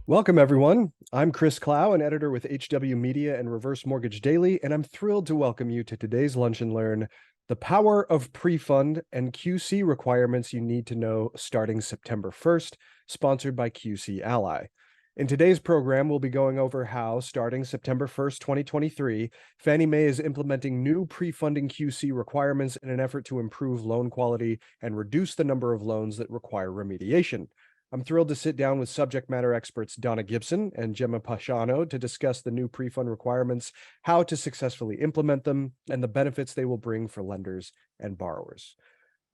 Welcome, everyone. I'm Chris Clow, an editor with HW Media and Reverse Mortgage Daily, and I'm thrilled to welcome you to today's Lunch and Learn, the power of prefund and QC requirements you need to know starting September 1st, sponsored by QC Ally. In today's program, we'll be going over how, starting September 1st, 2023, Fannie Mae is implementing new prefunding QC requirements in an effort to improve loan quality and reduce the number of loans that require remediation. I'm thrilled to sit down with subject matter experts Donna Gibson and Jemma Pachiano to discuss the new prefund requirements, how to successfully implement them, and the benefits they will bring for lenders and borrowers.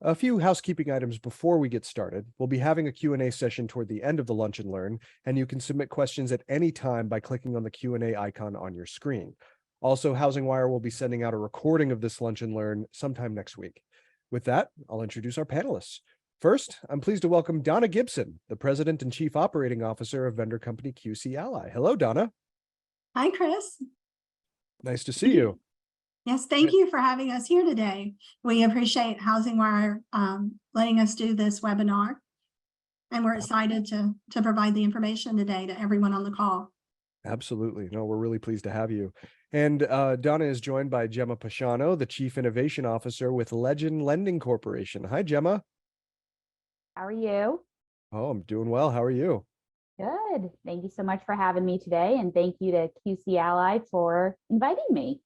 A few housekeeping items before we get started. We'll be having a Q&A session toward the end of the Lunch and Learn, and you can submit questions at any time by clicking on the Q&A icon on your screen. Also, HousingWire will be sending out a recording of this Lunch and Learn sometime next week. With that, I'll introduce our panelists. First, I'm pleased to welcome Donna Gibson, the President and Chief Operating Officer of vendor company QC Ally. Hello, Donna. Hi, Chris. Nice to see you. Yes, thank you for having us here today. We appreciate HousingWire letting us do this webinar, and we're excited to provide the information today to everyone on the call. Absolutely. No, we're really pleased to have you. And Donna is joined by Jemma Pachiano, the Chief Innovation Officer with Legend Lending Corporation. Hi, Jemma. How are you? Oh, I'm doing well. How are you? Good. Thank you so much for having me today. And thank you to QC Ally for inviting me.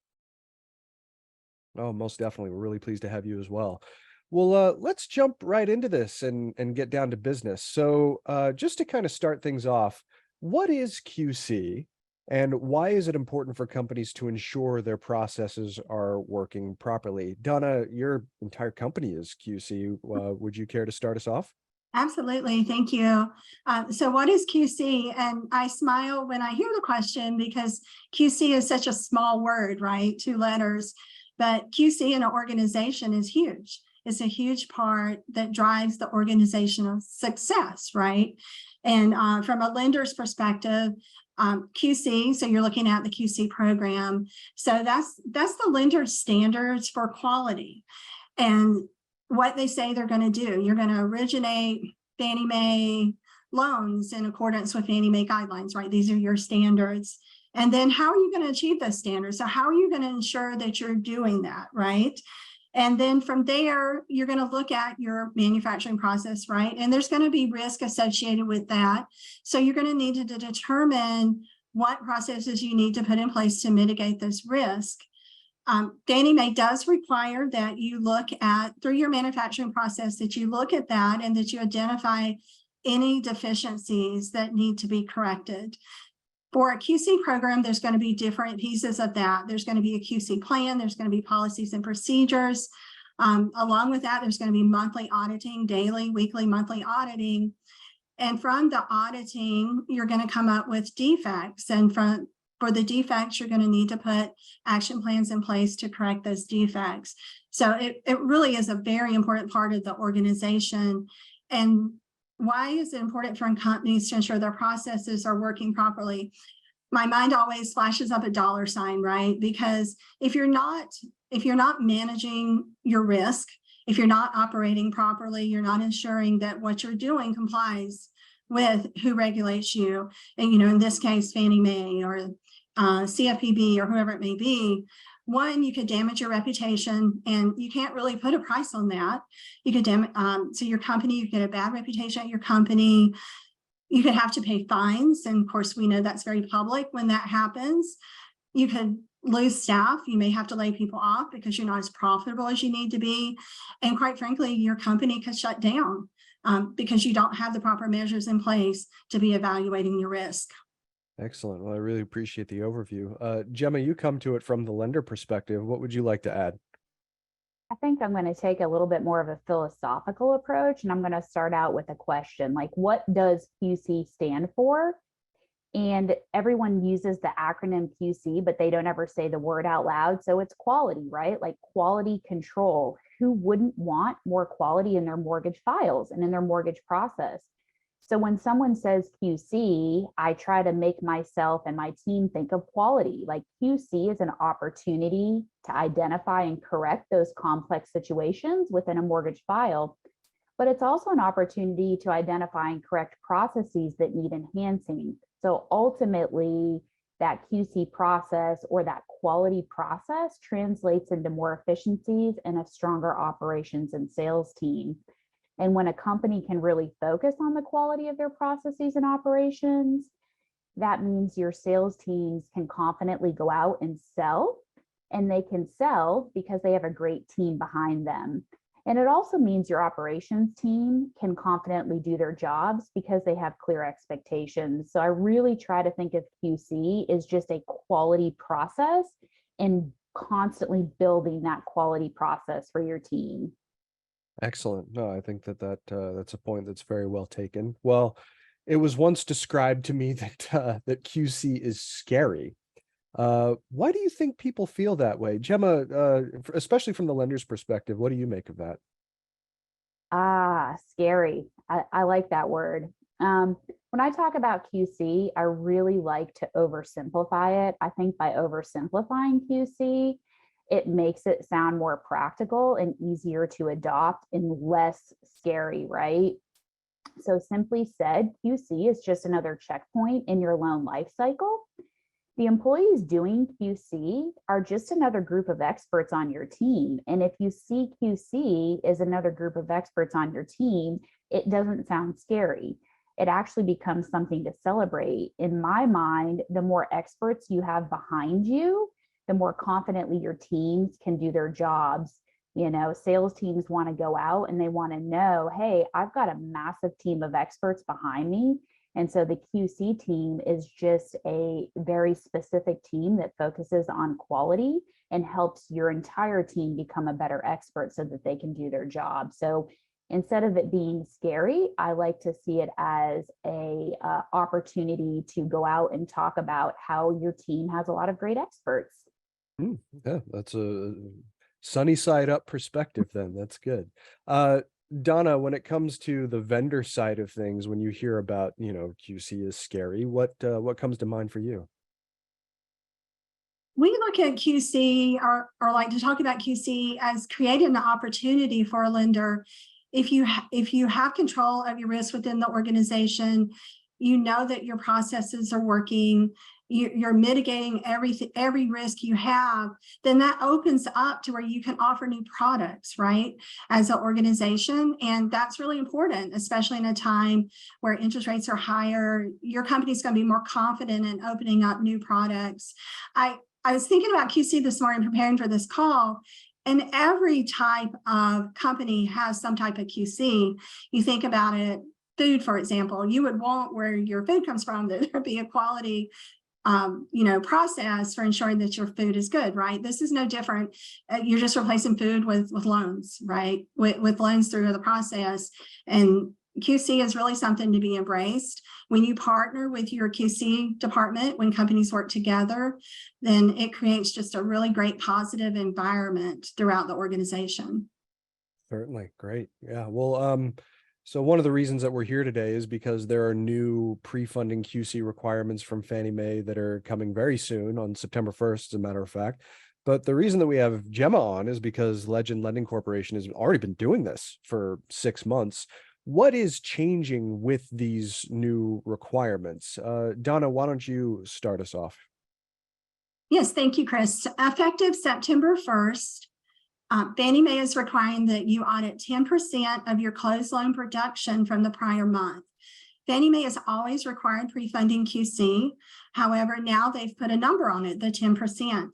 Oh, most definitely. We're really pleased to have you as well. Well, let's jump right into this and get down to business. So just to kind of start things off, what is QC and why is it important for companies to ensure their processes are working properly? Donna, your entire company is QC. Would you care to start us off? Absolutely. Thank you. So what is QC? And I smile when I hear the question because QC is such a small word, right? 2 letters. But QC in an organization is huge. It's a huge part that drives the organizational success, right? And from a lender's perspective, QC, so you're looking at the QC program. So that's the lender's standards for quality. And what they say they're going to do, you're going to originate Fannie Mae loans in accordance with Fannie Mae guidelines, right? These are your standards. And then how are you going to achieve those standards? So how are you going to ensure that you're doing that, right? And then from there, you're going to look at your manufacturing process, right? And there's going to be risk associated with that. So you're going to need to determine what processes you need to put in place to mitigate this risk. Fannie Mae does require that you look at, through your manufacturing process, that you look at that and that you identify any deficiencies that need to be corrected. For a QC program, there's going to be different pieces of that. There's going to be a QC plan. There's going to be policies and procedures. Along with that, there's going to be monthly auditing, daily, weekly, monthly auditing. And from the auditing, you're going to come up with defects. And for the defects, you're going to need to put action plans in place to correct those defects. So it really is a very important part of the organization. And why is it important for companies to ensure their processes are working properly? My mind always flashes up a dollar sign, right? Because if you're not managing your risk, if you're not operating properly, you're not ensuring that what you're doing complies with who regulates you. And, in this case, Fannie Mae or CFPB or whoever it may be, one, you could damage your reputation, and you can't really put a price on that. You could so your company, you get a bad reputation at your company. You could have to pay fines, and of course, we know that's very public when that happens. You could lose staff. You may have to lay people off because you're not as profitable as you need to be, and quite frankly, your company could shut down because you don't have the proper measures in place to be evaluating your risk. Excellent. Well, I really appreciate the overview. Jemma, you come to it from the lender perspective. What would you like to add? I think I'm going to take a little bit more of a philosophical approach, and I'm going to start out with a question like, what does QC stand for? And everyone uses the acronym QC, but they don't ever say the word out loud. So it's quality, right? Like quality control. Who wouldn't want more quality in their mortgage files and in their mortgage process? So when someone says QC, I try to make myself and my team think of quality. Like QC is an opportunity to identify and correct those complex situations within a mortgage file, but it's also an opportunity to identify and correct processes that need enhancing. So ultimately, that QC process or that quality process translates into more efficiencies and a stronger operations and sales team. And when a company can really focus on the quality of their processes and operations, that means your sales teams can confidently go out and sell, and they can sell because they have a great team behind them. And it also means your operations team can confidently do their jobs because they have clear expectations. So I really try to think of QC as just a quality process and constantly building that quality process for your team. Excellent. No, I think that's a point that's very well taken. Well, it was once described to me that QC is scary. Why do you think people feel that way? Jemma, especially from the lender's perspective, what do you make of that? Scary. I like that word. When I talk about QC, I really like to oversimplify it. I think by oversimplifying QC, it makes it sound more practical and easier to adopt and less scary, right? So simply said, QC is just another checkpoint in your loan life cycle. The employees doing QC are just another group of experts on your team. And if you see QC as another group of experts on your team, it doesn't sound scary. It actually becomes something to celebrate. In my mind, the more experts you have behind you, the more confidently your teams can do their jobs. You know, sales teams want to go out and they want to know, hey, I've got a massive team of experts behind me. And so the QC team is just a very specific team that focuses on quality and helps your entire team become a better expert so that they can do their job. So instead of it being scary, I like to see it as a opportunity to go out and talk about how your team has a lot of great experts. Yeah, that's a sunny side up perspective then. That's good. Donna, when it comes to the vendor side of things, when you hear about, QC is scary, what comes to mind for you? We look at QC or like to talk about QC as creating an opportunity for a lender. If you have control of your risk within the organization, you know that your processes are working, you're mitigating every risk you have, then that opens up to where you can offer new products, right, as an organization. And that's really important, especially in a time where interest rates are higher. Your company's going to be more confident in opening up new products. I was thinking about QC this morning, preparing for this call, and every type of company has some type of QC. You think about it, food, for example, you would want where your food comes from, that there be a quality process for ensuring that your food is good, right? This is no different. You're just replacing food with loans, right? With loans through the process. And QC is really something to be embraced. When you partner with your QC department, when companies work together, then it creates just a really great positive environment throughout the organization. Certainly. Great. Yeah. Well, so one of the reasons that we're here today is because there are new pre-funding QC requirements from Fannie Mae that are coming very soon on September 1st, as a matter of fact. But the reason that we have Jemma on is because Legend Lending Corporation has already been doing this for 6 months. What is changing with these new requirements? Donna, why don't you start us off? Yes, thank you, Chris. Effective September 1st, Fannie Mae is requiring that you audit 10% of your closed loan production from the prior month. Fannie Mae has always required pre-funding QC. However, now they've put a number on it, the 10%.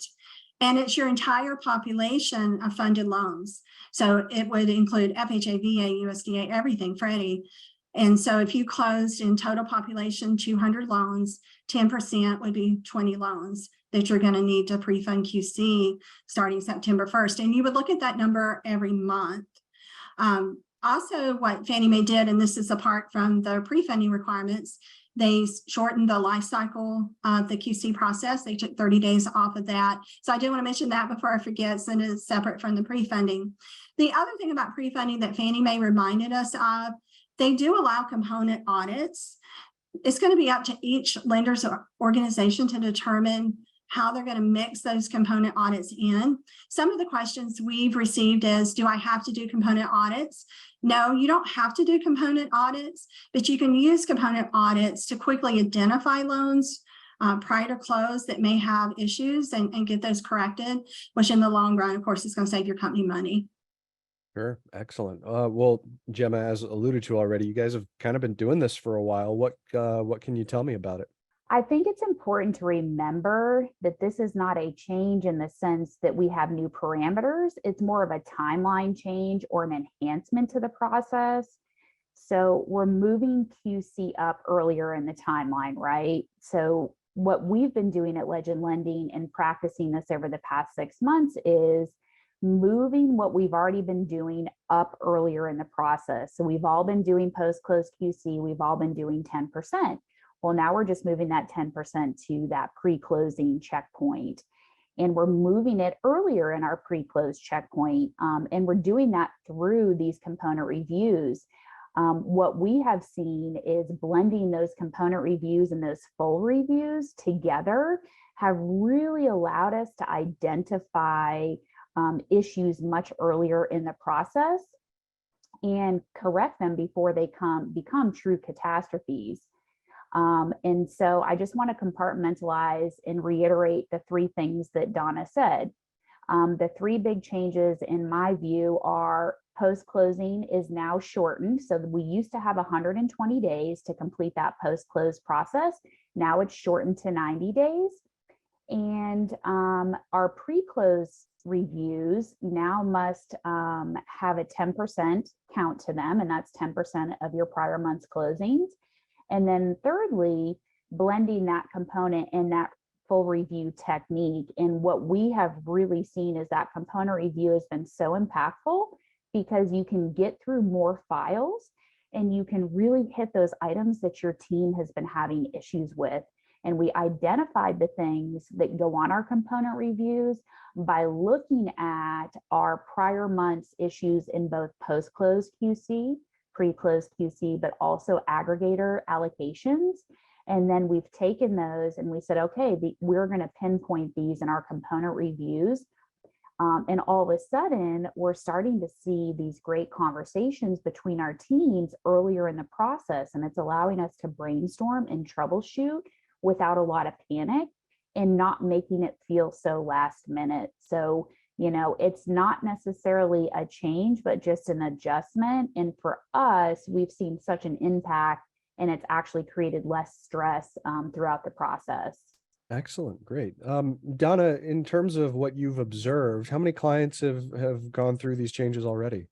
And it's your entire population of funded loans. So it would include FHA, VA, USDA, everything, Freddie. And so if you closed in total population 200 loans, 10% would be 20 loans that you're going to need to pre-fund QC starting September 1st. And you would look at that number every month. Also, what Fannie Mae did, and this is apart from the pre-funding requirements, they shortened the life cycle of the QC process. They took 30 days off of that. So I do want to mention that before I forget, since it's separate from the pre-funding. The other thing about pre-funding that Fannie Mae reminded us of, they do allow component audits. It's going to be up to each lender's organization to determine how they're going to mix those component audits in. Some of the questions we've received is, do I have to do component audits? No, you don't have to do component audits, but you can use component audits to quickly identify loans prior to close that may have issues and get those corrected, which in the long run, of course, is going to save your company money. Sure. Excellent. Well, Jemma, as alluded to already, you guys have kind of been doing this for a while. What can you tell me about it? I think it's important to remember that this is not a change in the sense that we have new parameters. It's more of a timeline change or an enhancement to the process. So we're moving QC up earlier in the timeline, right? So what we've been doing at Legend Lending and practicing this over the past 6 months is moving what we've already been doing up earlier in the process. So we've all been doing post-close QC, we've all been doing 10%. Well, now we're just moving that 10% to that pre-closing checkpoint. And we're moving it earlier in our pre-close checkpoint. And we're doing that through these component reviews. What we have seen is blending those component reviews and those full reviews together have really allowed us to identify issues much earlier in the process and correct them before they become true catastrophes. And so I just want to compartmentalize and reiterate the 3 things that Donna said. The 3 big changes in my view are post-closing is now shortened. So we used to have 120 days to complete that post-close process. Now it's shortened to 90 days. And our pre-close reviews now must have a 10% count to them, and that's 10% of your prior month's closings. And then thirdly, blending that component and that full review technique. And what we have really seen is that component review has been so impactful because you can get through more files and you can really hit those items that your team has been having issues with. And we identified the things that go on our component reviews by looking at our prior month's issues in both post-close QC, pre-close QC, but also aggregator allocations. And then we've taken those and we said, okay, we're going to pinpoint these in our component reviews. And all of a sudden, we're starting to see these great conversations between our teams earlier in the process. And it's allowing us to brainstorm and troubleshoot without a lot of panic and not making it feel so last minute. So, you know, it's not necessarily a change, but just an adjustment. And for us, we've seen such an impact and it's actually created less stress throughout the process. Excellent. Great. Donna, in terms of what you've observed, how many clients have gone through these changes already?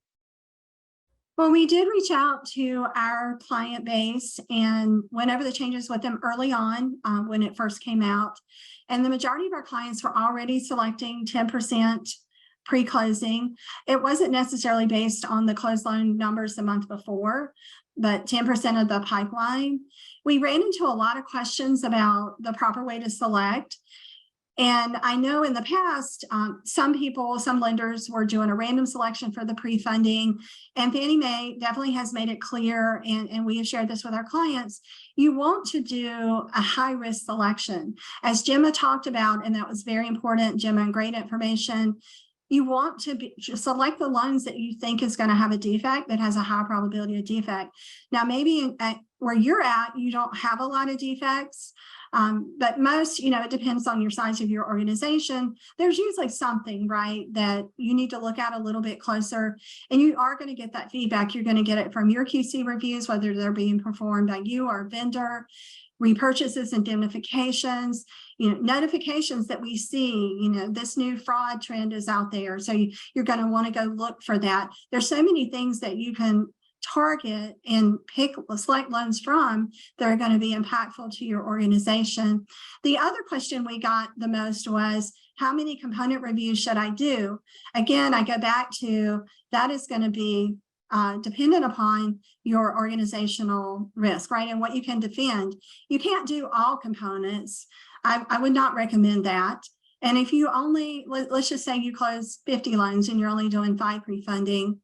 Well, we did reach out to our client base and went over the changes with them early on when it first came out. And the majority of our clients were already selecting 10% pre-closing. It wasn't necessarily based on the closed loan numbers the month before, but 10% of the pipeline. We ran into a lot of questions about the proper way to select. And I know in the past, some lenders were doing a random selection for the pre-funding, and Fannie Mae definitely has made it clear, and we have shared this with our clients, you want to do a high-risk selection. As Jemma talked about, and that was very important, Jemma, and great information, you want to select the loans that you think is going to have a defect that has a high probability of defect. Now, maybe where you're at, you don't have a lot of defects, but most, it depends on your size of your organization. There's usually something, right, that you need to look at a little bit closer, and you are going to get that feedback. You're going to get it from your QC reviews, whether they're being performed by you or a vendor, repurchases, indemnifications, notifications that we see, this new fraud trend is out there. So you're going to want to go look for that. There's so many things that you can target and select loans from that are going to be impactful to your organization. The other question we got the most was, how many component reviews should I do? Again, I go back to that is going to be dependent upon your organizational risk, right? And what you can defend. You can't do all components. I would not recommend that. And if you only, let's just say you close 50 loans and you're only doing 5 pre-funding,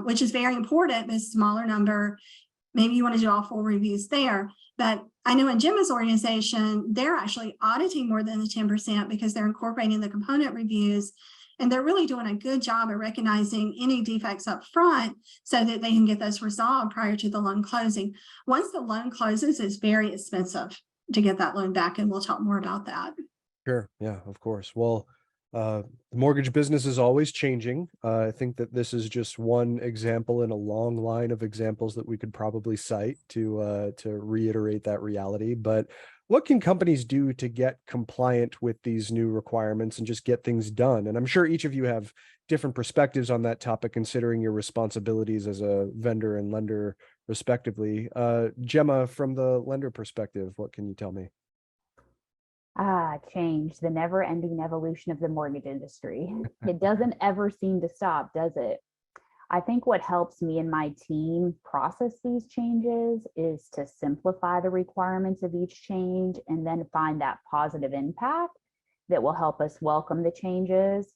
which is very important, but it's a smaller number. Maybe you want to do all full reviews there. But I know in Jemma's organization, they're actually auditing more than the 10% because they're incorporating the component reviews, and they're really doing a good job of recognizing any defects up front so that they can get those resolved prior to the loan closing. Once the loan closes, it's very expensive to get that loan back, and we'll talk more about that. Sure. Yeah, of course. Well, the mortgage business is always changing. I think that this is just one example in a long line of examples that we could probably cite to reiterate that reality. But what can companies do to get compliant with these new requirements and just get things done? And I'm sure each of you have different perspectives on that topic, considering your responsibilities as a vendor and lender, respectively. Jemma, from the lender perspective, what can you tell me? Change, the never-ending evolution of the mortgage industry. It doesn't ever seem to stop, does it? I think what helps me and my team process these changes is to simplify the requirements of each change and then find that positive impact that will help us welcome the changes.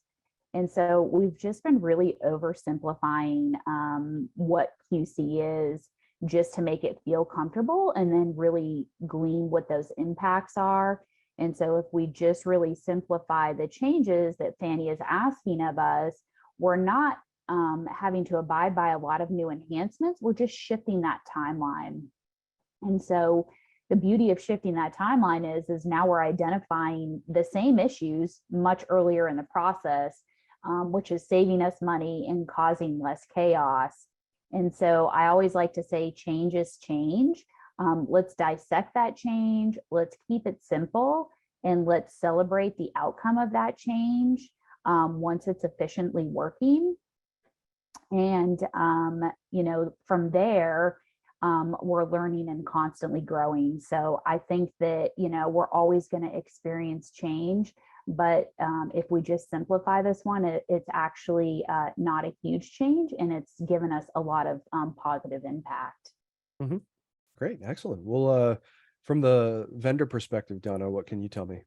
And so we've just been really oversimplifying what QC is, just to make it feel comfortable, and then really glean what those impacts are. And so if we just really simplify the changes that Fannie is asking of us, we're not having to abide by a lot of new enhancements. We're just shifting that timeline. And so the beauty of shifting that timeline is now we're identifying the same issues much earlier in the process, which is saving us money and causing less chaos. And so I always like to say change is change. Let's dissect that change. Let's keep it simple, and let's celebrate the outcome of that change once it's efficiently working. And, from there, we're learning and constantly growing. So I think that, we're always going to experience change, but if we just simplify this one, it's actually not a huge change, and it's given us a lot of positive impact. Mm-hmm. Great. Excellent. Well, from the vendor perspective, Donna, what can you tell me?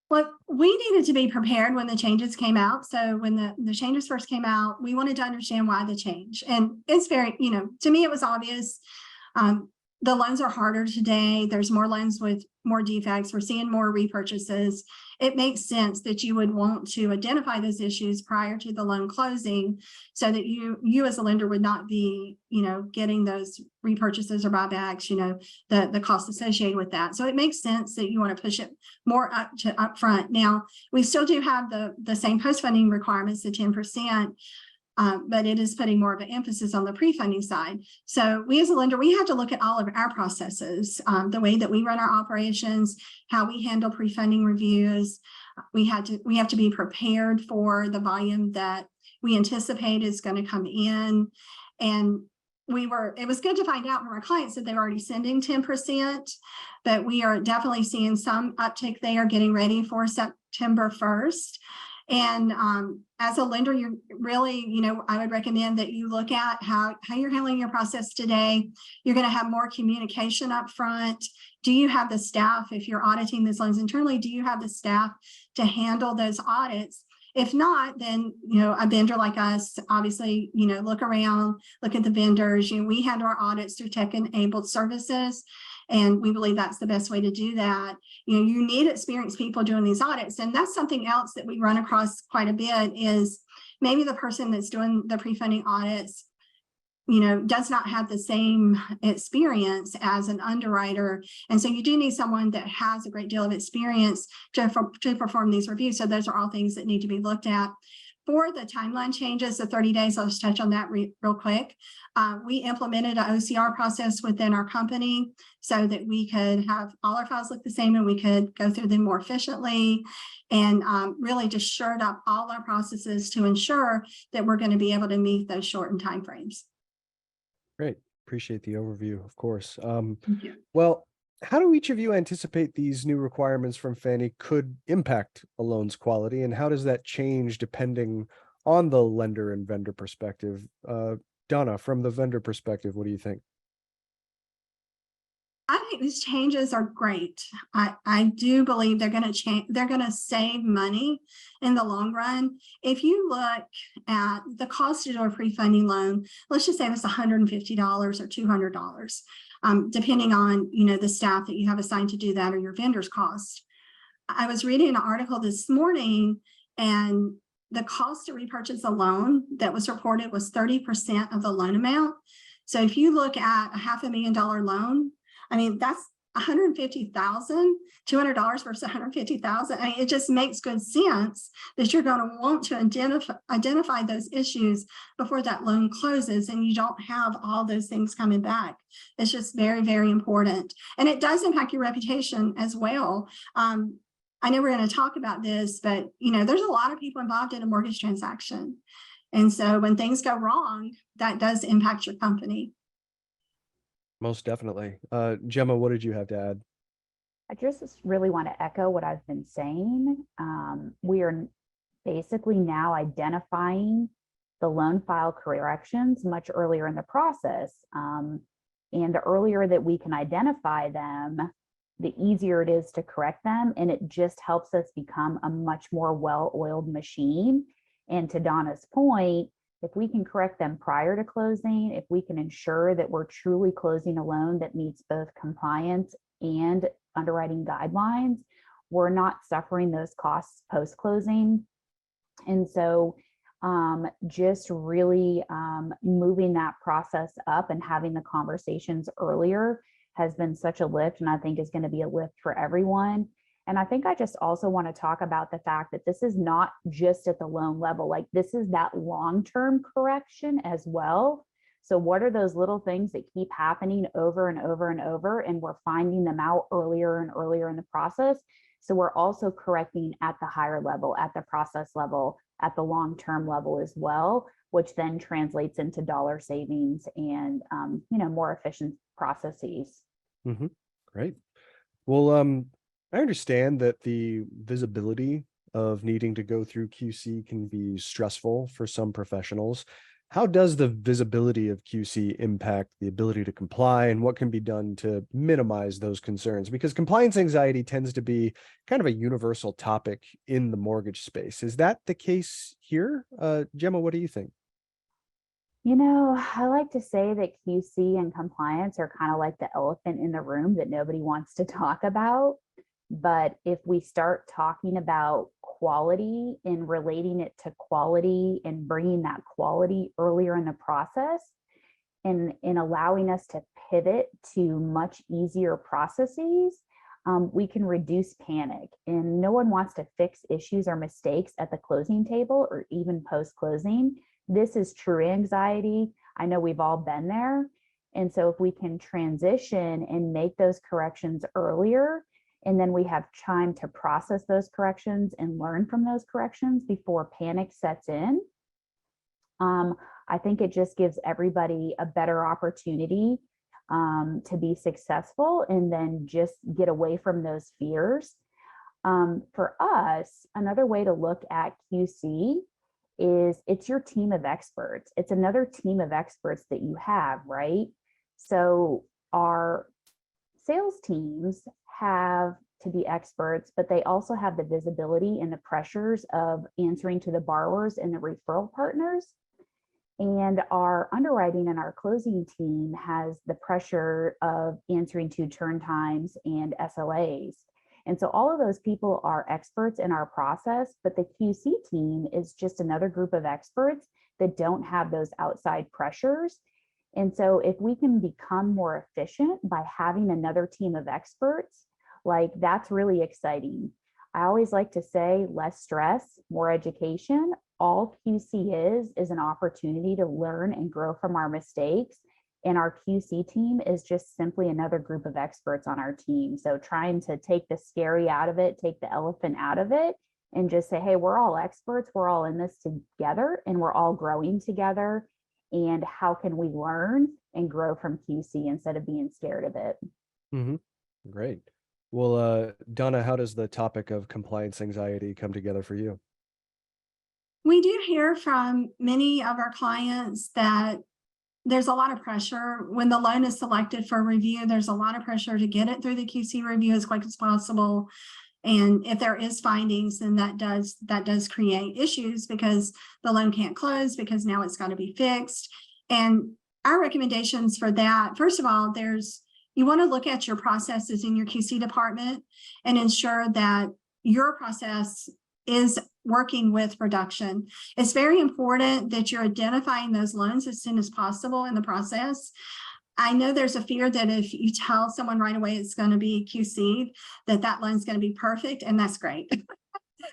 Well, we needed to be prepared when the changes came out. So when the changes first came out, we wanted to understand why the change. And it's very, to me, it was obvious. The loans are harder today. There's more loans with more defects. We're seeing more repurchases. It makes sense that you would want to identify those issues prior to the loan closing, so that you as a lender would not be, getting those repurchases or buybacks, the cost associated with that. So it makes sense that you want to push it more up front. Now, we still do have the same post-funding requirements, the 10%. But it is putting more of an emphasis on the pre-funding side. So we as a lender, we have to look at all of our processes, the way that we run our operations, how we handle pre-funding reviews. We have to be prepared for the volume that we anticipate is going to come in. And it was good to find out from our clients that they're already sending 10%, but we are definitely seeing some uptick there, getting ready for September 1st. And as a lender, you're really, I would recommend that you look at how you're handling your process today. You're going to have more communication up front. Do you have the staff, if you're auditing these loans internally, do you have the staff to handle those audits? If not, then, a vendor like us, obviously, look around, look at the vendors. We handle our audits through tech-enabled services. And we believe that's the best way to do that. You need experienced people doing these audits. And that's something else that we run across quite a bit, is maybe the person that's doing the pre-funding audits, does not have the same experience as an underwriter. And so you do need someone that has a great deal of experience to perform these reviews. So those are all things that need to be looked at. For the timeline changes, the 30 days, I'll just touch on that real quick. We implemented an OCR process within our company so that we could have all our files look the same and we could go through them more efficiently, and really just shored up all our processes to ensure that we're going to be able to meet those shortened timeframes. Great. Appreciate the overview, of course. Thank you. Well, how do each of you anticipate these new requirements from Fannie could impact a loan's quality, and how does that change depending on the lender and vendor perspective? Donna, from the vendor perspective, what do you think? I think these changes are great. I do believe they're going to change. They're going to save money in the long run. If you look at the cost to do a pre-funding loan, let's just say it's $150 or $200, depending on, the staff that you have assigned to do that or your vendor's cost. I was reading an article this morning, and the cost to repurchase a loan that was reported was 30% of the loan amount. So if you look at a $500,000 loan, I mean, that's $150,000, $200 versus $150,000. I mean, it just makes good sense that you're going to want to identify those issues before that loan closes, and you don't have all those things coming back. It's just very, very important. And it does impact your reputation as well. I know we're going to talk about this, but there's a lot of people involved in a mortgage transaction. And so when things go wrong, that does impact your company. Most definitely. Jemma, what did you have to add? I just really want to echo what I've been saying. We are basically now identifying the loan file corrections much earlier in the process. And the earlier that we can identify them, the easier it is to correct them. And it just helps us become a much more well-oiled machine. And to Donna's point, if we can correct them prior to closing, if we can ensure that we're truly closing a loan that meets both compliance and underwriting guidelines, we're not suffering those costs post-closing. And so just really moving that process up and having the conversations earlier has been such a lift, and I think is going to be a lift for everyone. And I think I just also want to talk about the fact that this is not just at the loan level, like this is that long-term correction as well. So what are those little things that keep happening over and over and over, and we're finding them out earlier and earlier in the process. So we're also correcting at the higher level, at the process level, at the long-term level as well, which then translates into dollar savings and more efficient processes. Mm-hmm. Great. Well, I understand that the visibility of needing to go through QC can be stressful for some professionals. How does the visibility of QC impact the ability to comply, and what can be done to minimize those concerns? Because compliance anxiety tends to be kind of a universal topic in the mortgage space. Is that the case here? Jemma, what do you think? I like to say that QC and compliance are kind of like the elephant in the room that nobody wants to talk about. But if we start talking about quality and relating it to quality and bringing that quality earlier in the process and allowing us to pivot to much easier processes, we can reduce panic. And no one wants to fix issues or mistakes at the closing table or even post-closing. This is true anxiety. I know we've all been there. And so if we can transition and make those corrections earlier, and then we have time to process those corrections and learn from those corrections before panic sets in, I think it just gives everybody a better opportunity to be successful and then just get away from those fears. For us, another way to look at QC is it's your team of experts. It's another team of experts that you have, right? So our sales teams have to be experts, but they also have the visibility and the pressures of answering to the borrowers and the referral partners. And our underwriting and our closing team has the pressure of answering to turn times and SLAs. And so all of those people are experts in our process, but the QC team is just another group of experts that don't have those outside pressures. And so if we can become more efficient by having another team of experts, like that's really exciting. I always like to say less stress, more education. All QC is an opportunity to learn and grow from our mistakes. And our QC team is just simply another group of experts on our team. So trying to take the scary out of it, take the elephant out of it, and just say, hey, we're all experts. We're all in this together and we're all growing together. And how can we learn and grow from QC instead of being scared of it? Mm-hmm. Great. Well, Donna, how does the topic of compliance anxiety come together for you? We do hear from many of our clients that there's a lot of pressure when the loan is selected for review. There's a lot of pressure to get it through the QC review as quick as possible. And if there is findings, then that does create issues because the loan can't close because now it's got to be fixed. And our recommendations for that, first of all, you want to look at your processes in your QC department and ensure that your process is working with production. It's very important that you're identifying those loans as soon as possible in the process. I know there's a fear that if you tell someone right away it's going to be QC'd, that loan's going to be perfect, and that's great.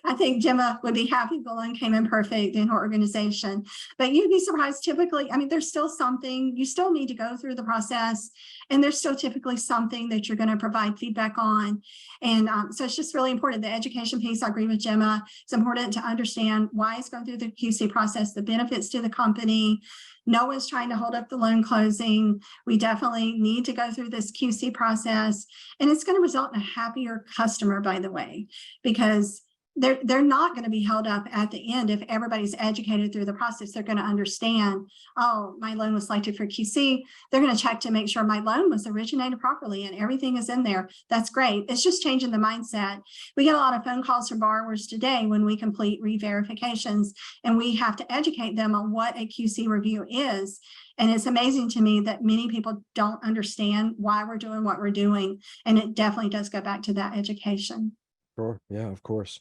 I think Jemma would be happy the loan came in perfect in her organization, but you'd be surprised. Typically, I mean, there's still something, you still need to go through the process, and there's still typically something that you're going to provide feedback on. And so it's just really important. The education piece, I agree with Jemma. It's important to understand why it's going through the QC process, the benefits to the company. No one's trying to hold up the loan closing. We definitely need to go through this QC process, and it's going to result in a happier customer, by the way, because they're not going to be held up at the end. If everybody's educated through the process, they're going to understand, oh, my loan was selected for QC. They're going to check to make sure my loan was originated properly and everything is in there. That's great. It's just changing the mindset. We get a lot of phone calls from borrowers today when we complete re-verifications, and we have to educate them on what a QC review is. And it's amazing to me that many people don't understand why we're doing what we're doing. And it definitely does go back to that education. Sure. Yeah, of course.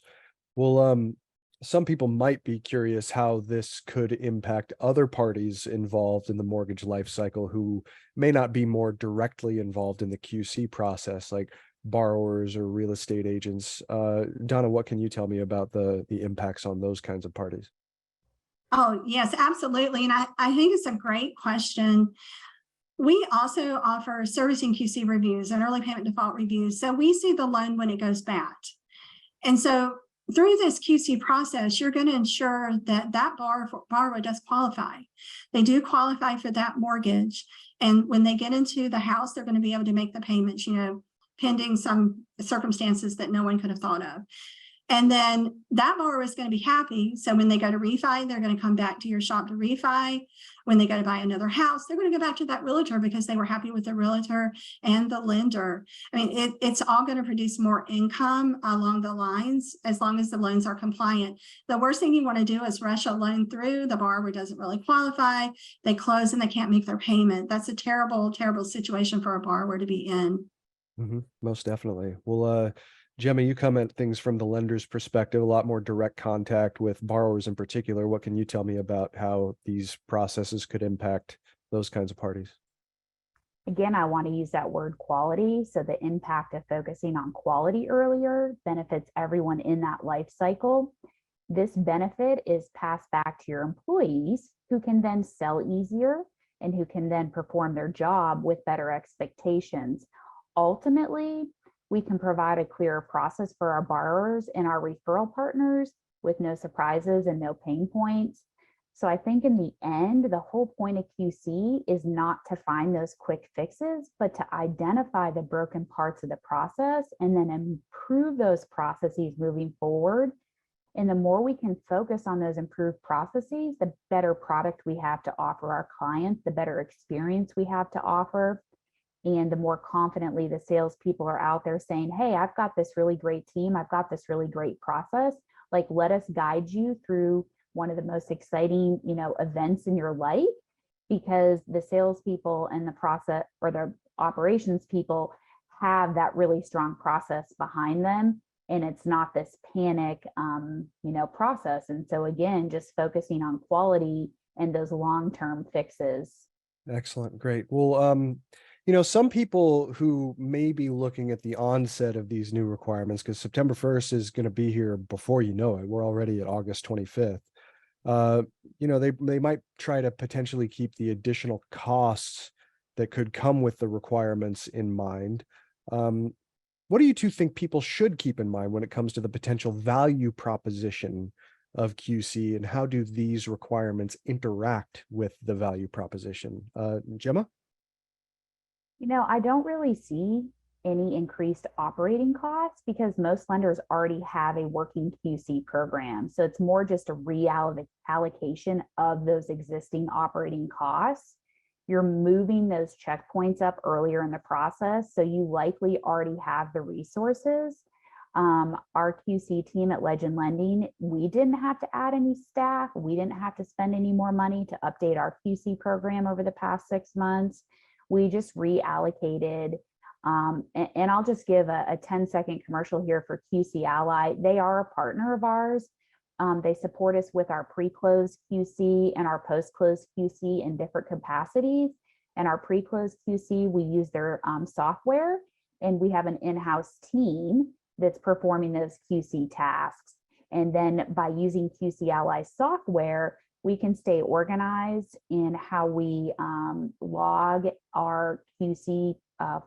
Well, some people might be curious how this could impact other parties involved in the mortgage life cycle who may not be more directly involved in the QC process, like borrowers or real estate agents. Donna, what can you tell me about the impacts on those kinds of parties? Oh, yes, absolutely. And I think it's a great question. We also offer servicing QC reviews and early payment default reviews. So we see the loan when it goes bad. And so through this QC process, you're going to ensure that borrower does qualify. They do qualify for that mortgage. And when they get into the house, they're going to be able to make the payments, pending some circumstances that no one could have thought of. And then that borrower is going to be happy. So when they go to refi, they're going to come back to your shop to refi. When they go to buy another house, they're going to go back to that realtor because they were happy with the realtor and the lender. I mean, it's all going to produce more income along the lines as long as the loans are compliant. The worst thing you want to do is rush a loan through. The borrower doesn't really qualify. They close and they can't make their payment. That's a terrible, terrible situation for a borrower to be in. Most definitely. Well, Jemma, you come at things from the lender's perspective, a lot more direct contact with borrowers in particular. What can you tell me about how these processes could impact those kinds of parties? Again, I want to use that word quality. So the impact of focusing on quality earlier benefits everyone in that life cycle. This benefit is passed back to your employees, who can then sell easier and who can then perform their job with better expectations. Ultimately, we can provide a clearer process for our borrowers and our referral partners with no surprises and no pain points. So I think in the end, the whole point of QC is not to find those quick fixes, but to identify the broken parts of the process and then improve those processes moving forward. And the more we can focus on those improved processes, the better product we have to offer our clients, the better experience we have to offer. And the more confidently the salespeople are out there saying, hey, I've got this really great team. I've got this really great process. Like, let us guide you through one of the most exciting, events in your life, because the salespeople and the process or the operations people have that really strong process behind them. And it's not this panic, process. And so again, just focusing on quality and those long-term fixes. Excellent. Great. Well, some people who may be looking at the onset of these new requirements, because September 1st is going to be here before you know it. We're already at August 25th. They might try to potentially keep the additional costs that could come with the requirements in mind. What do you two think people should keep in mind when it comes to the potential value proposition of QC, and how do these requirements interact with the value proposition? Jemma? I don't really see any increased operating costs because most lenders already have a working QC program. So it's more just a reallocation of those existing operating costs. you're moving those checkpoints up earlier in the process. So you likely already have the resources. Our QC team at Legend Lending, we didn't have to add any staff. We didn't have to spend any more money to update our QC program over the past 6 months. We just reallocated. And I'll just give a 10-second commercial here for QC Ally. They are a partner of ours. They support us with our pre-close QC and our post-close QC in different capacities. And our pre-close QC, we use their software, and we have an in-house team that's performing those QC tasks. And then by using QC Ally software, we can stay organized in how we log our QC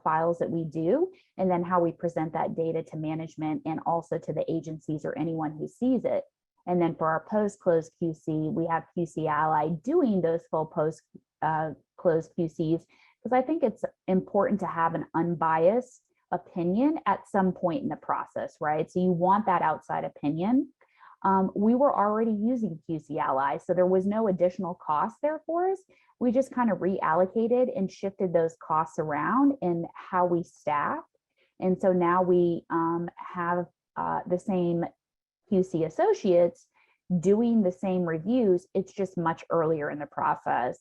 files that we do, and then how we present that data to management and also to the agencies or anyone who sees it. And then for our post-close QC, we have QC Ally doing those full post-close QCs, because I think it's important to have an unbiased opinion at some point in the process, right? So you want that outside opinion. We were already using QC Ally, so there was no additional cost there for us. We just kind of reallocated and shifted those costs around in how we staff. And so now we have the same QC associates doing the same reviews. It's just much earlier in the process.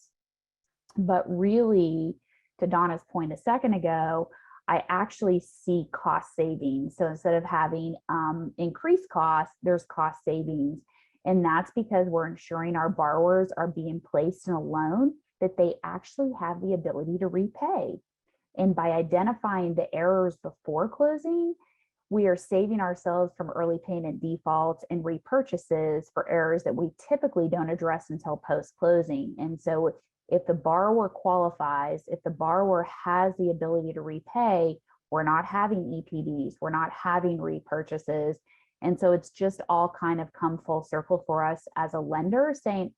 But really, to Donna's point a second ago, I actually see cost savings. So instead of having increased costs, there's cost savings. And that's because we're ensuring our borrowers are being placed in a loan that they actually have the ability to repay. And by identifying the errors before closing, we are saving ourselves from early payment defaults and repurchases for errors that we typically don't address until post-closing. And so if the borrower qualifies, if the borrower has the ability to repay, we're not having EPDs, we're not having repurchases. And so it's just all kind of come full circle for us as a lender, saying,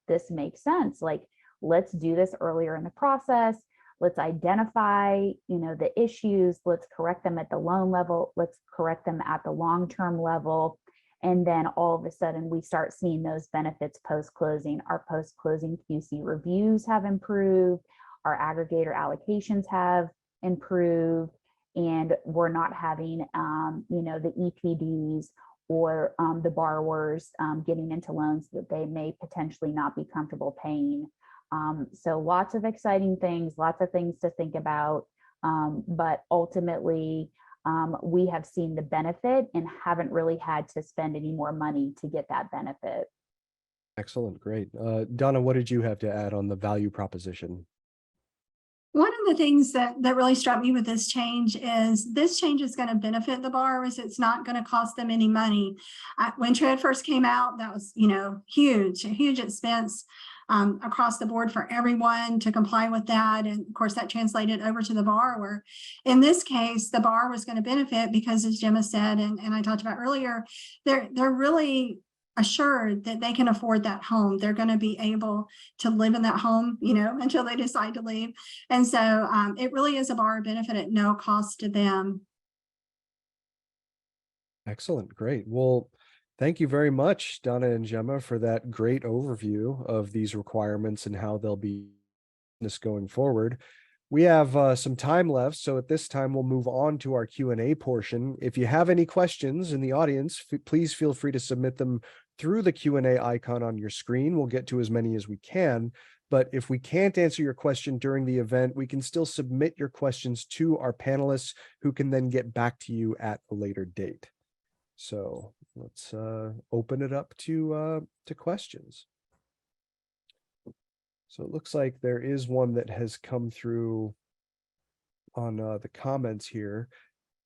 this makes sense. Like, let's do this earlier in the process. Let's identify, the issues. Let's correct them at the loan level. Let's correct them at the long-term level. And then all of a sudden we start seeing those benefits post-closing. Our post-closing QC reviews have improved. Our aggregator allocations have improved. And we're not having, the EPDs or the borrowers getting into loans that they may potentially not be comfortable paying. So lots of exciting things, lots of things to think about. But ultimately, we have seen the benefit and haven't really had to spend any more money to get that benefit. Excellent. Great. Donna, what did you have to add on the value proposition? One of the things that really struck me with this change is is going to benefit the borrowers. It's not going to cost them any money. When TRED first came out, that was, a huge expense across the board for everyone to comply with that. And of course, that translated over to the borrower. In this case, the borrower is going to benefit because, as Jemma said, and I talked about earlier, they're really assured that they can afford that home. They're going to be able to live in that home, until they decide to leave. And so it really is a borrower benefit at no cost to them. Excellent. Great. Well, thank you very much, Donna and Jemma, for that great overview of these requirements and how they'll be going forward. We have some time left, so at this time we'll move on to our Q&A portion. If you have any questions in the audience, please feel free to submit them through the Q&A icon on your screen. We'll get to as many as we can, but if we can't answer your question during the event, we can still submit your questions to our panelists, who can then get back to you at a later date. So let's open it up to questions. So it looks like there is one that has come through on the comments here.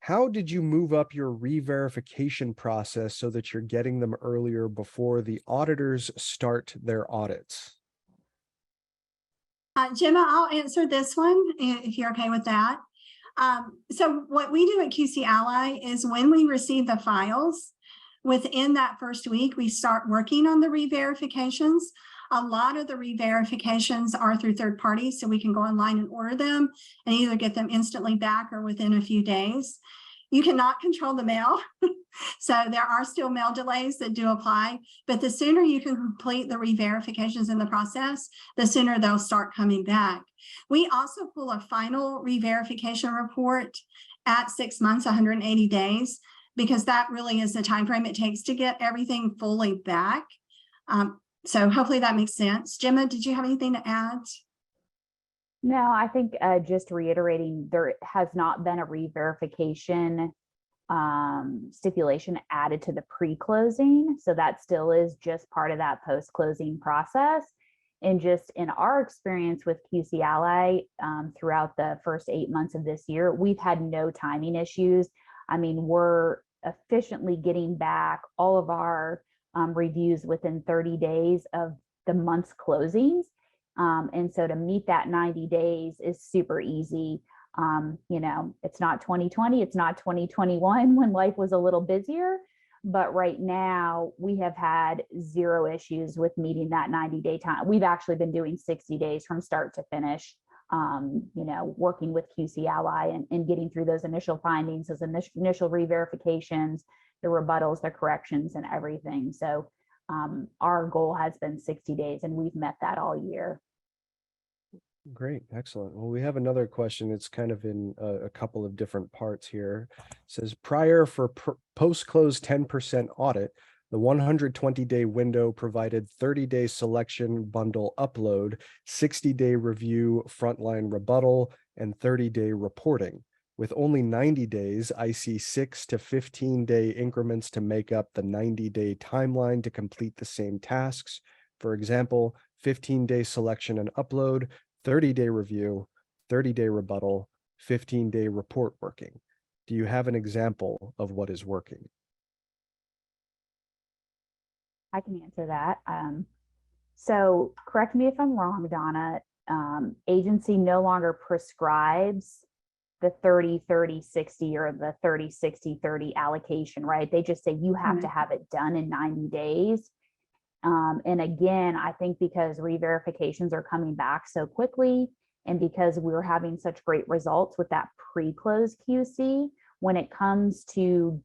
How did you move up your re-verification process so that you're getting them earlier before the auditors start their audits? Jemma, I'll answer this one if you're okay with that. So what we do at QC Ally is when we receive the files, within that first week, we start working on the re-verifications. A lot of the re-verifications are through third parties, so we can go online and order them and either get them instantly back or within a few days. You cannot control the mail. So there are still mail delays that do apply, but the sooner you can complete the re-verifications in the process, the sooner they'll start coming back. We also pull a final re-verification report at 6 months, 180 days, because that really is the time frame it takes to get everything fully back. So hopefully that makes sense. Jemma, did you have anything to add? No, I think just reiterating, there has not been a re-verification stipulation added to the pre-closing. So that still is just part of that post-closing process. And just in our experience with QC Ally throughout the first 8 months of this year, we've had no timing issues. I mean, we're efficiently getting back all of our reviews within 30 days of the month's closings. And so to meet that 90 days is super easy. You know, it's not 2020, it's not 2021 when life was a little busier, but right now we have had zero issues with meeting that 90-day time. We've actually been doing 60 days from start to finish, you know, working with QC Ally and getting through those initial findings, those initial re-verifications, the rebuttals, the corrections, and everything. So our goal has been 60 days and we've met that all year. Great, excellent. Well, we have another question. It's kind of in a couple of different parts here. It says, prior for post-close 10% audit, the 120-day window provided 30-day selection bundle upload, 60-day review frontline rebuttal, and 30-day reporting. With only 90 days, I see 6 to 15-day increments to make up the 90-day timeline to complete the same tasks. For example, 15-day selection and upload, 30-day review, 30-day rebuttal, 15-day report working. Do you have an example of what is working? I can answer that. So correct me if I'm wrong, Donna. Agency no longer prescribes the 30, 30, 60 or the 30, 60, 30 allocation, right? They just say you have to have it done in 90 days. And again, I think because re-verifications are coming back so quickly and because we're having such great results with that pre-close QC, when it comes to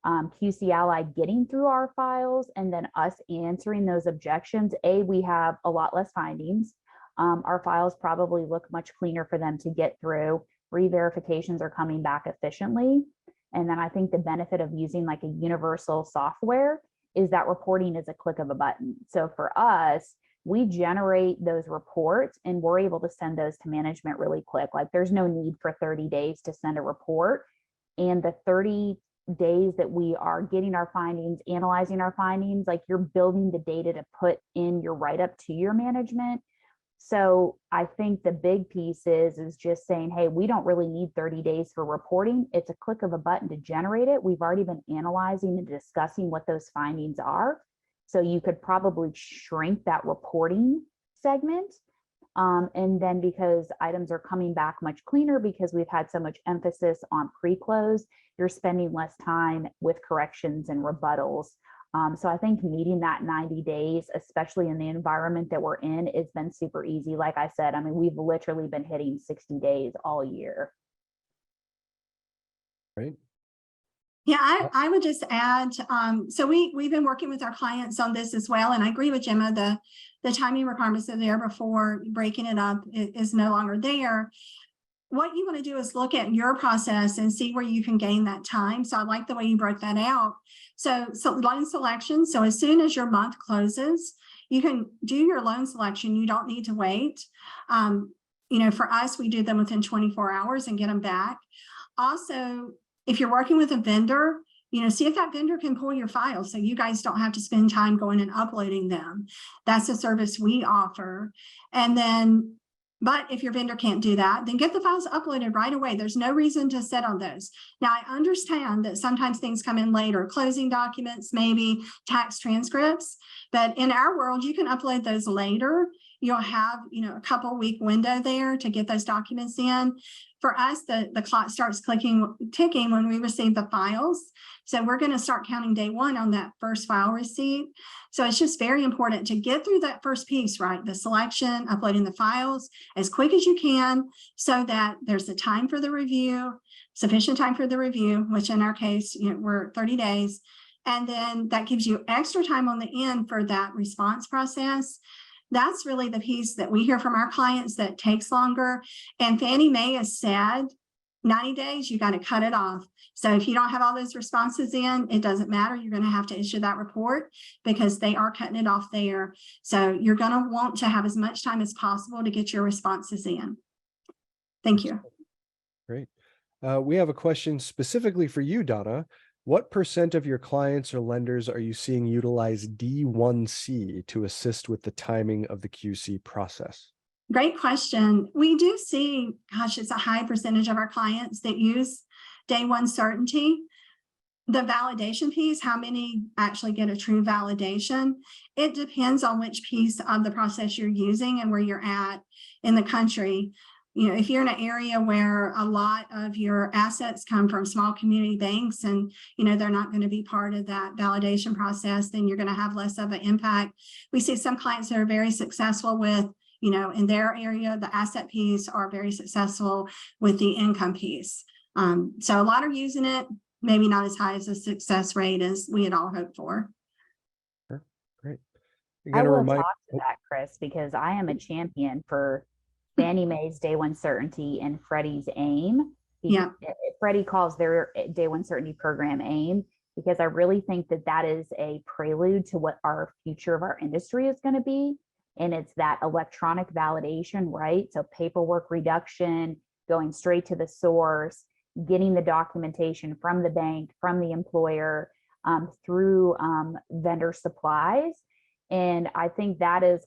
QC Ally getting through our files and then us answering those objections, we have a lot less findings. Our files probably look much cleaner for them to get through. Re-verifications are coming back efficiently. And then I think the benefit of using like a universal software is that reporting is a click of a button. So for us, we generate those reports and we're able to send those to management really quick. Like there's no need for 30 days to send a report. And the 30 days that we are getting our findings, analyzing our findings, like you're building the data to put in your write-up to your management. So I think the big piece is just saying, hey, we don't really need 30 days for reporting. It's a click of a button to generate it. We've already been analyzing and discussing what those findings are. So you could probably shrink that reporting segment. And then because items are coming back much cleaner because we've had so much emphasis on pre-close, you're spending less time with corrections and rebuttals. So I think meeting that 90 days, especially in the environment that we're in, it's been super easy. Like I said, I mean, we've literally been hitting 60 days all year. Right. Yeah, I would just add, so we've been working with our clients on this as well. And I agree with Jemma, the timing requirements that are there before breaking it up is no longer there. What you want to do is look at your process and see where you can gain that time. So I like the way you broke that out. So loan selection. So as soon as your month closes, you can do your loan selection. You don't need to wait. You know, for us, we do them within 24 hours and get them back. Also, if you're working with a vendor, you know, see if that vendor can pull your files so you guys don't have to spend time going and uploading them. That's a service we offer. And then, but if your vendor can't do that, then get the files uploaded right away. There's no reason to sit on those. Now, I understand that sometimes things come in later, closing documents, maybe tax transcripts, but in our world, you can upload those later you'll have, a couple week window there to get those documents in. For us, the clock starts ticking when we receive the files. So we're going to start counting day one on that first file receipt. So it's just very important to get through that first piece, right? The selection, uploading the files as quick as you can, so that there's the time for the review, sufficient time for the review, which in our case, we're 30 days. And then that gives you extra time on the end for that response process. That's really the piece that we hear from our clients that takes longer. And Fannie Mae has said 90 days, you got to cut it off. So if you don't have all those responses in, it doesn't matter. You're going to have to issue that report because they are cutting it off there. So you're going to want to have as much time as possible to get your responses in. Thank you. Great. We have a question specifically for you, Donna. What % of your clients or lenders are you seeing utilize D1C to assist with the timing of the QC process? Great question. We do see, it's a high percentage of our clients that use day one certainty. The validation piece, how many actually get a true validation? It depends on which piece of the process you're using and where you're at in the country. If you're in an area where a lot of your assets come from small community banks and, they're not going to be part of that validation process, then you're going to have less of an impact. We see some clients that are very successful with, in their area, the asset piece, are very successful with the income piece. So a lot are using it, maybe not as high as a success rate as we had all hoped for. Sure. Great. I will talk to that, Chris, because I am a champion for Fannie Mae's day one certainty and Freddie's AIM. Yeah. Freddie calls their day one certainty program AIM, because I really think that that is a prelude to what our future of our industry is going to be. And it's that electronic validation, right? So paperwork reduction, going straight to the source, getting the documentation from the bank, from the employer, through vendor supplies. And I think that is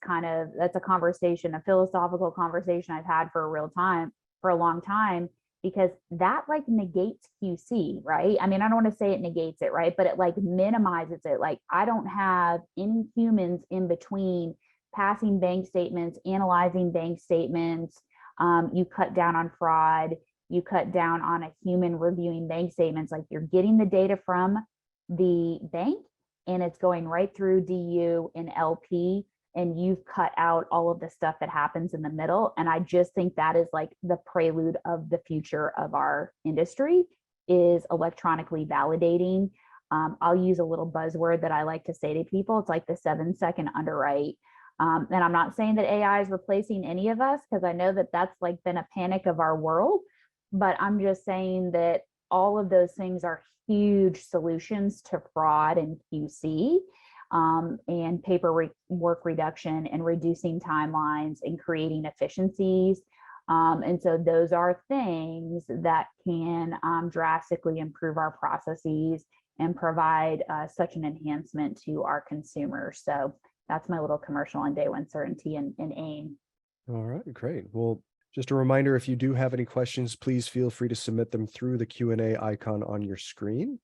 that's a conversation, a philosophical conversation I've had for a long time, because that negates QC, right? I mean, I don't want to say it negates it, right? But it minimizes it. I don't have any humans in between passing bank statements, analyzing bank statements. You cut down on fraud, you cut down on a human reviewing bank statements. You're getting the data from the bank, and it's going right through DU and LP, and you've cut out all of the stuff that happens in the middle. And I just think that is the prelude of the future of our industry, is electronically validating. I'll use a little buzzword that I like to say to people. It's the 7-second underwrite. And I'm not saying that AI is replacing any of us, because I know that that's been a panic of our world, but I'm just saying that all of those things are huge solutions to fraud and QC, and paperwork reduction and reducing timelines and creating efficiencies. And so those are things that can drastically improve our processes and provide such an enhancement to our consumers. So that's my little commercial on day one certainty and AIM. All right, great. Well, just a reminder, if you do have any questions, please feel free to submit them through the Q&A icon on your screen.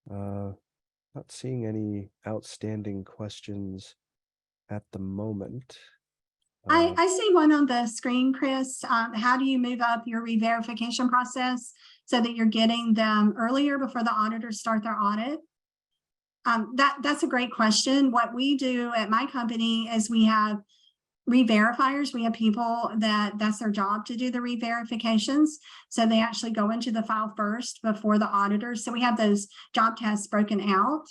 Not seeing any outstanding questions at the moment. I see one on the screen, Chris. How do you move up your re-verification process so that you're getting them earlier before the auditors start their audit? That's a great question. What we do at my company is we have re-verifiers. We have people that's their job to do the re-verifications. So they actually go into the file first before the auditors. So we have those job tasks broken out.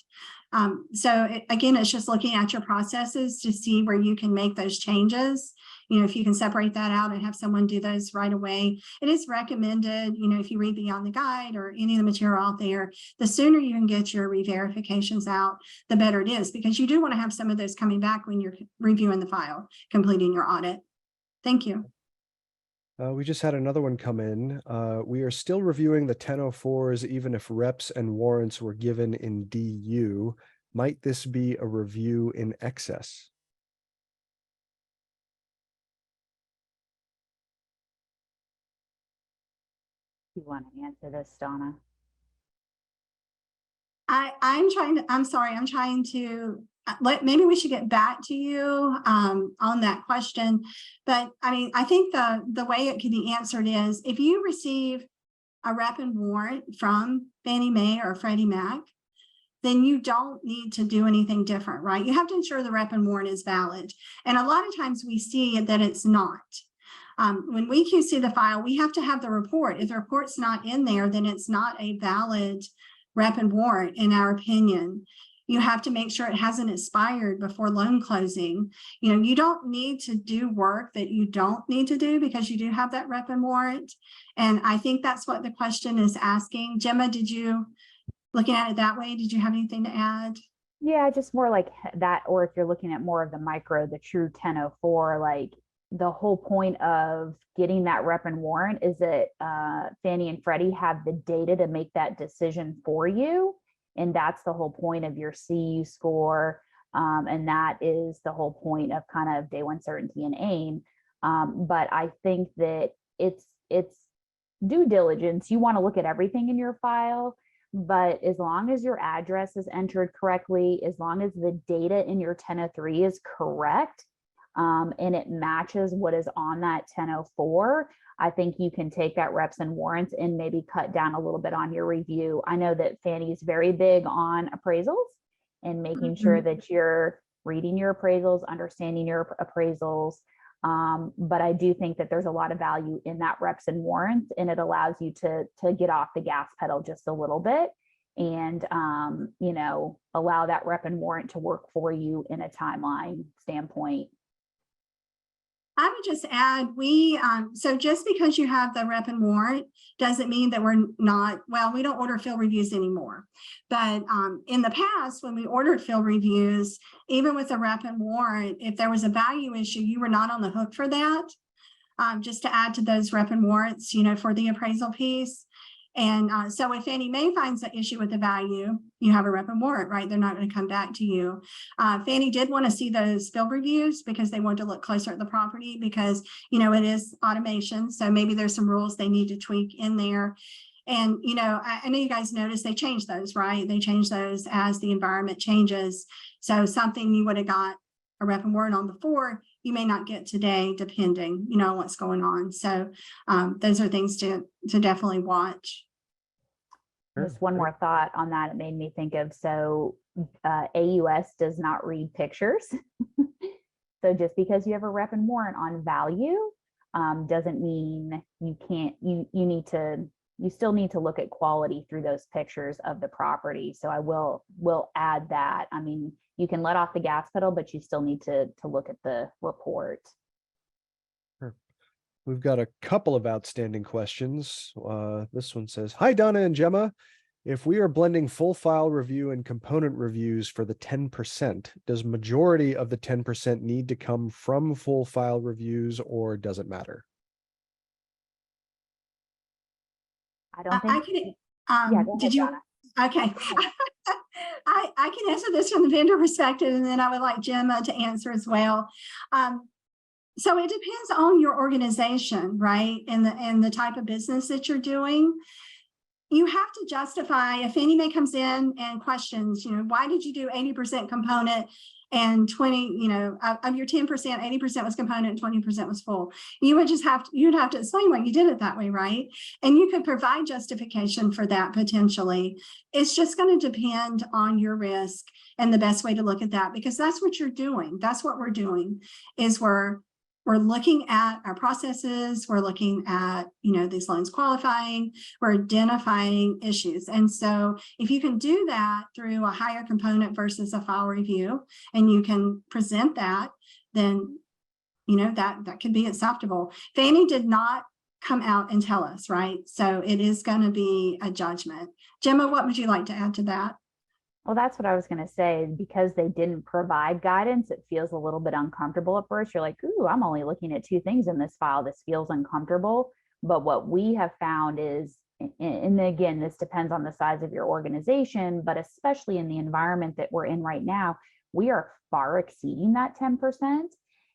Again, it's just looking at your processes to see where you can make those changes. If you can separate that out and have someone do those right away. It is recommended, if you read beyond the guide or any of the material out there, the sooner you can get your re-verifications out, the better it is, because you do want to have some of those coming back when you're reviewing the file, completing your audit. Thank you. We just had another one come in. We are still reviewing the 1004s, even if reps and warrants were given in DU. Might this be a review in excess? You want to answer this, Donna? I'm trying to maybe we should get back to you on that question. But I mean, I think the way it could be answered is if you receive a rep and warrant from Fannie Mae or Freddie Mac, then you don't need to do anything different, right? You have to ensure the rep and warrant is valid. And a lot of times we see that it's not. When we QC the file, we have to have the report. If the report's not in there, then it's not a valid rep and warrant, in our opinion. You have to make sure it hasn't expired before loan closing. You know, you don't need to do work that you don't need to do because you do have that rep and warrant. And I think that's what the question is asking. Jemma, looking at it that way, did you have anything to add? Yeah, just more like that, or if you're looking at more of the micro, the true 1004, like the whole point of getting that rep and warrant is that Fannie and Freddie have the data to make that decision for you. And that's the whole point of your CU score. And that is the whole point of kind of day one certainty and AIM. But I think that it's due diligence. You want to look at everything in your file, but as long as your address is entered correctly, as long as the data in your 1003 is correct, and it matches what is on that 1004, I think you can take that reps and warrants and maybe cut down a little bit on your review. I know that Fannie is very big on appraisals and making sure that you're reading your appraisals, understanding your appraisals. But I do think that there's a lot of value in that reps and warrants, and it allows you to get off the gas pedal just a little bit and, you know, allow that rep and warrant to work for you in a timeline standpoint. I would just add, so just because you have the rep and warrant doesn't mean that we're not, well, we don't order field reviews anymore. But in the past, when we ordered field reviews, even with the rep and warrant, if there was a value issue, you were not on the hook for that. Just to add to those rep and warrants, you know, for the appraisal piece. And so if Fannie Mae finds an issue with the value, you have a rep and warrant, right? They're not going to come back to you. Fannie did want to see those field reviews because they wanted to look closer at the property because, you know, it is automation. So maybe there's some rules they need to tweak in there. And, you know, I know you guys noticed they changed those, right? They changed those as the environment changes. So something you would have got a rep and warrant on before, you may not get today, depending, you know, what's going on. So those are things to definitely watch. Just one more thought on that. It made me think of, so AUS does not read pictures. So just because you have a rep and warrant on value doesn't mean you can't, you still need to look at quality through those pictures of the property. So I will add that. I mean, you can let off the gas pedal, but you still need to look at the report. Sure. We've got a couple of outstanding questions. This one says, hi, Donna and Jemma. If we are blending full file review and component reviews for the 10%, does majority of the 10% need to come from full file reviews, or does it matter? I don't think. I can, did you? Okay. I can answer this from the vendor perspective, and then I would like Jemma to answer as well. So it depends on your organization, right? And the type of business that you're doing. You have to justify, if Fannie Mae comes in and questions, you know, why did you do 80% component and 20, you know, of your 10%, 80% was component and 20% was full. You would just you'd have to explain why you did it that way, right? And you could provide justification for that potentially. It's just going to depend on your risk and the best way to look at that, because that's what you're doing. That's what we're doing, is we're looking at our processes. We're looking at, you know, these loans qualifying. We're identifying issues. And so if you can do that through a higher component versus a file review, and you can present that, then, you know, that could be acceptable. Fannie did not come out and tell us, right? So it is going to be a judgment. Jemma, what would you like to add to that? Well, that's what I was going to say. Because they didn't provide guidance, it feels a little bit uncomfortable at first. You're like, ooh, I'm only looking at 2 things in this file. This feels uncomfortable. But what we have found is, and again, this depends on the size of your organization, but especially in the environment that we're in right now, we are far exceeding that 10%.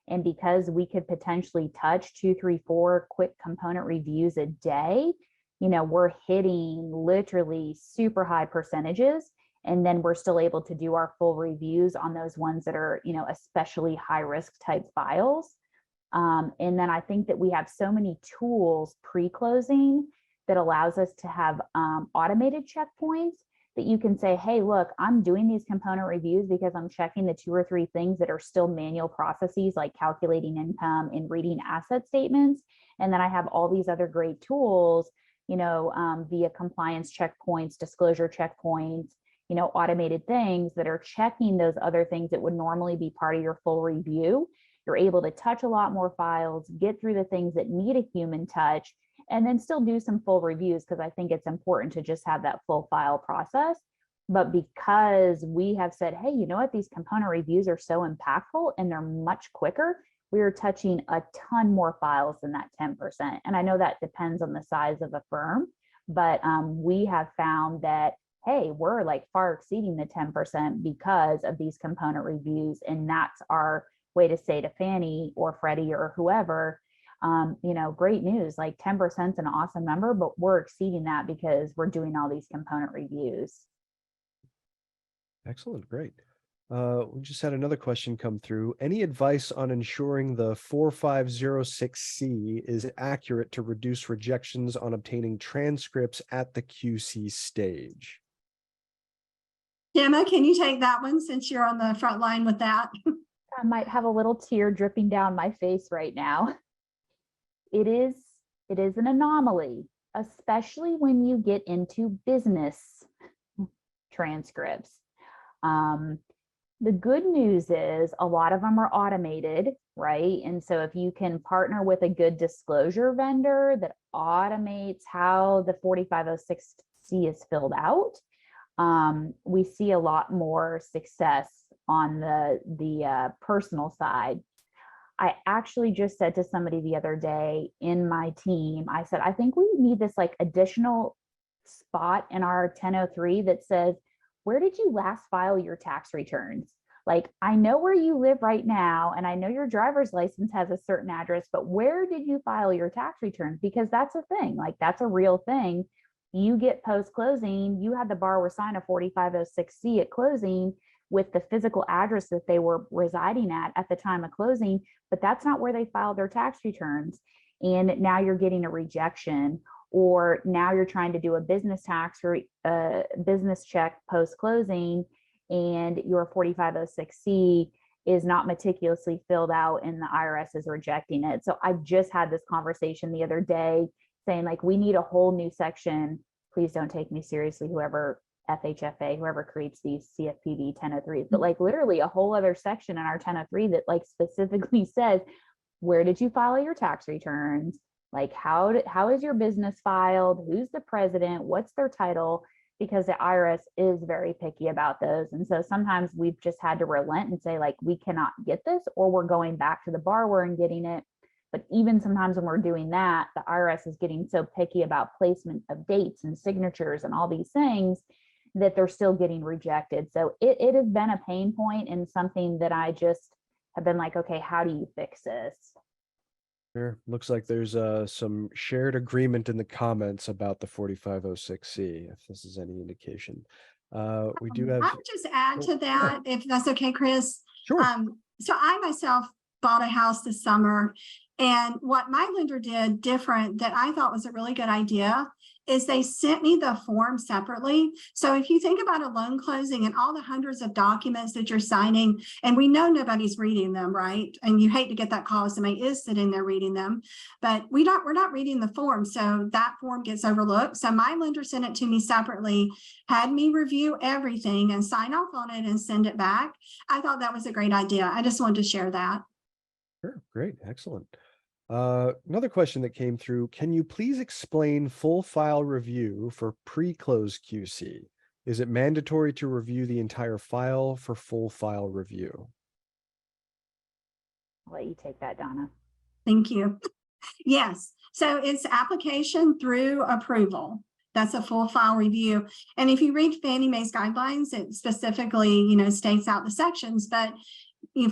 And because we could potentially touch 2, 3, 4 quick component reviews a day, you know, we're hitting literally super high percentages. And then we're still able to do our full reviews on those ones that are, you know, especially high risk type files. And then I think that we have so many tools pre-closing that allows us to have automated checkpoints that you can say, hey, look, I'm doing these component reviews because I'm checking the 2 or 3 things that are still manual processes, like calculating income and reading asset statements. And then I have all these other great tools, you know, via compliance checkpoints, disclosure checkpoints, you know, automated things that are checking those other things that would normally be part of your full review. You're able to touch a lot more files, get through the things that need a human touch, and then still do some full reviews, because I think it's important to just have that full file process. But because we have said, hey, you know what, these component reviews are so impactful and they're much quicker, we are touching a ton more files than that 10%. And I know that depends on the size of a firm, but we have found that, hey, we're like far exceeding the 10% because of these component reviews. And that's our way to say to Fannie or Freddie or whoever, you know, great news, like 10% is an awesome number, but we're exceeding that because we're doing all these component reviews. Excellent, great. We just had another question come through. Any advice on ensuring the 4506C is accurate to reduce rejections on obtaining transcripts at the QC stage? Jemma, can you take that one since you're on the front line with that? I might have a little tear dripping down my face right now. It is an anomaly, especially when you get into business transcripts. The good news is a lot of them are automated, right? And so if you can partner with a good disclosure vendor that automates how the 4506C is filled out, we see a lot more success on the personal side. I actually just said to somebody the other day in my team, I said, I think we need this like additional spot in our 1003 that says, where did you last file your tax returns? Like, I know where you live right now, and I know your driver's license has a certain address, but where did you file your tax returns? Because that's a thing, like that's a real thing. You get post-closing, you had the borrower sign a 4506C at closing with the physical address that they were residing at the time of closing, but that's not where they filed their tax returns. And now you're getting a rejection, or now you're trying to do a business tax or business check post-closing, and your 4506C is not meticulously filled out and the IRS is rejecting it. So I just had this conversation the other day saying, like, we need a whole new section. Please don't take me seriously, whoever FHFA, whoever creates these CFPB 1003s, but like literally a whole other section in our 1003 that like specifically says, where did you file your tax returns? Like, how is your business filed? Who's the president? What's their title? Because the IRS is very picky about those. And so sometimes we've just had to relent and say, like, we cannot get this, or we're going back to the borrower and getting it. But even sometimes when we're doing that, the IRS is getting so picky about placement of dates and signatures and all these things that they're still getting rejected. So it has been a pain point and something that I just have been like, okay, how do you fix this? Sure. Looks like there's some shared agreement in the comments about the 4506C, if this is any indication. We do have. I would just add to that, if that's okay, Chris. Sure. So I myself bought a house this summer, and what my lender did different that I thought was a really good idea is they sent me the form separately. So if you think about a loan closing and all the hundreds of documents that you're signing, and we know nobody's reading them, right? And you hate to get that call if somebody is sitting there reading them, but we're not reading the form. So that form gets overlooked. So my lender sent it to me separately, had me review everything and sign off on it and send it back. I thought that was a great idea. I just wanted to share that. Sure, great, excellent. Another question that came through, can you please explain full file review for pre-close QC? Is it mandatory to review the entire file for full file review? I'll let you take that, Donna. Thank you. Yes, so it's application through approval. That's a full file review. And if you read Fannie Mae's guidelines, it specifically, states out the sections, but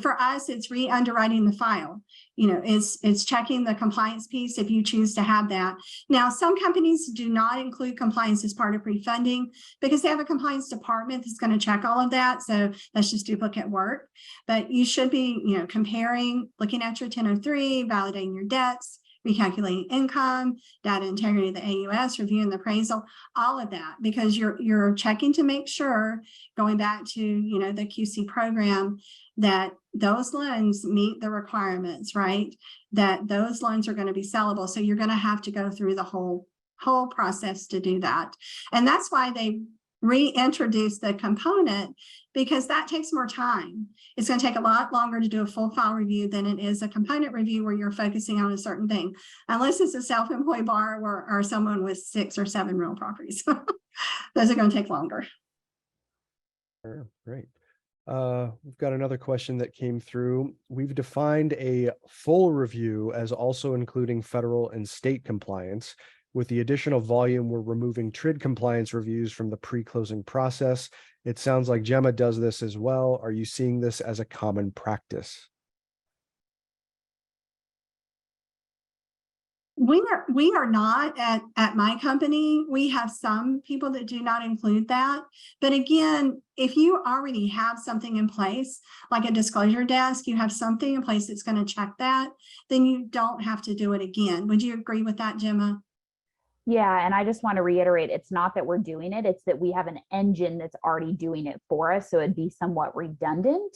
for us, it's re-underwriting the file. It's checking the compliance piece if you choose to have that. Now, some companies do not include compliance as part of prefunding because they have a compliance department that's going to check all of that. So that's just duplicate work. But you should be, comparing, looking at your 1003, validating your debts, recalculating income, data integrity of the AUS, reviewing the appraisal, all of that, because you're checking to make sure, going back to the QC program, that those loans meet the requirements, right? That those loans are going to be sellable. So you're going to have to go through the whole process to do that. And that's why they reintroduce the component, because that takes more time. It's going to take a lot longer to do a full file review than it is a component review where you're focusing on a certain thing, unless it's a self-employed borrower or someone with 6 or 7 real properties. Those are going to take longer. Sure, great. We've got another question that came through. We've defined a full review as also including federal and state compliance. With the additional volume, we're removing TRID compliance reviews from the pre-closing process. It sounds like Jemma does this as well. Are you seeing this as a common practice? We are not at my company. We have some people that do not include that. But again, if you already have something in place, like a disclosure desk, you have something in place that's going to check that, then you don't have to do it again. Would you agree with that, Jemma? Yeah, and I just want to reiterate, it's not that we're doing it, it's that we have an engine that's already doing it for us. So it'd be somewhat redundant.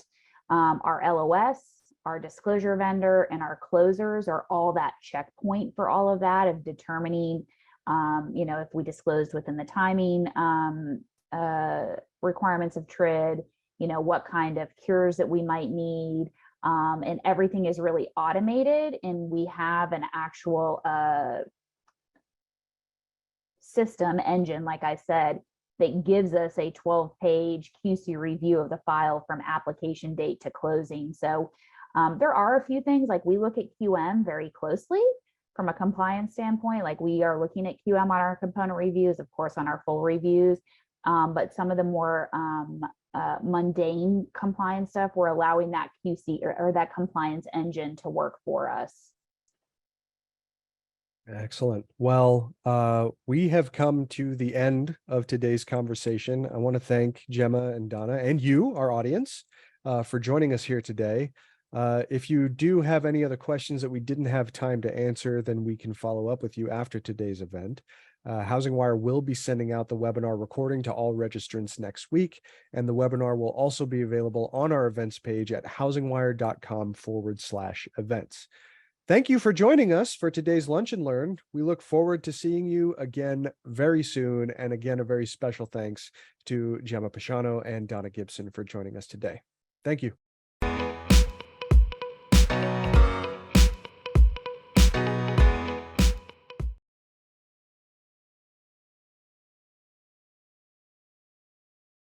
Our LOS, our disclosure vendor, and our closers are all that checkpoint for all of that, of determining, if we disclosed within the timing requirements of TRID, what kind of cures that we might need. And everything is really automated, and we have an actual system engine, like I said, that gives us a 12-page QC review of the file from application date to closing. So there are a few things, like we look at QM very closely from a compliance standpoint. Like we are looking at QM on our component reviews, of course, on our full reviews, but some of the more mundane compliance stuff, we're allowing that QC or that compliance engine to work for us. Excellent. Well, we have come to the end of today's conversation. I want to thank Jemma and Donna and you, our audience, for joining us here today. If you do have any other questions that we didn't have time to answer, then we can follow up with you after today's event. HousingWire will be sending out the webinar recording to all registrants next week, and the webinar will also be available on our events page at housingwire.com/events. Thank you for joining us for today's Lunch and Learn. We look forward to seeing you again very soon. And again, a very special thanks to Jemma Pachiano and Donna Gibson for joining us today. Thank you.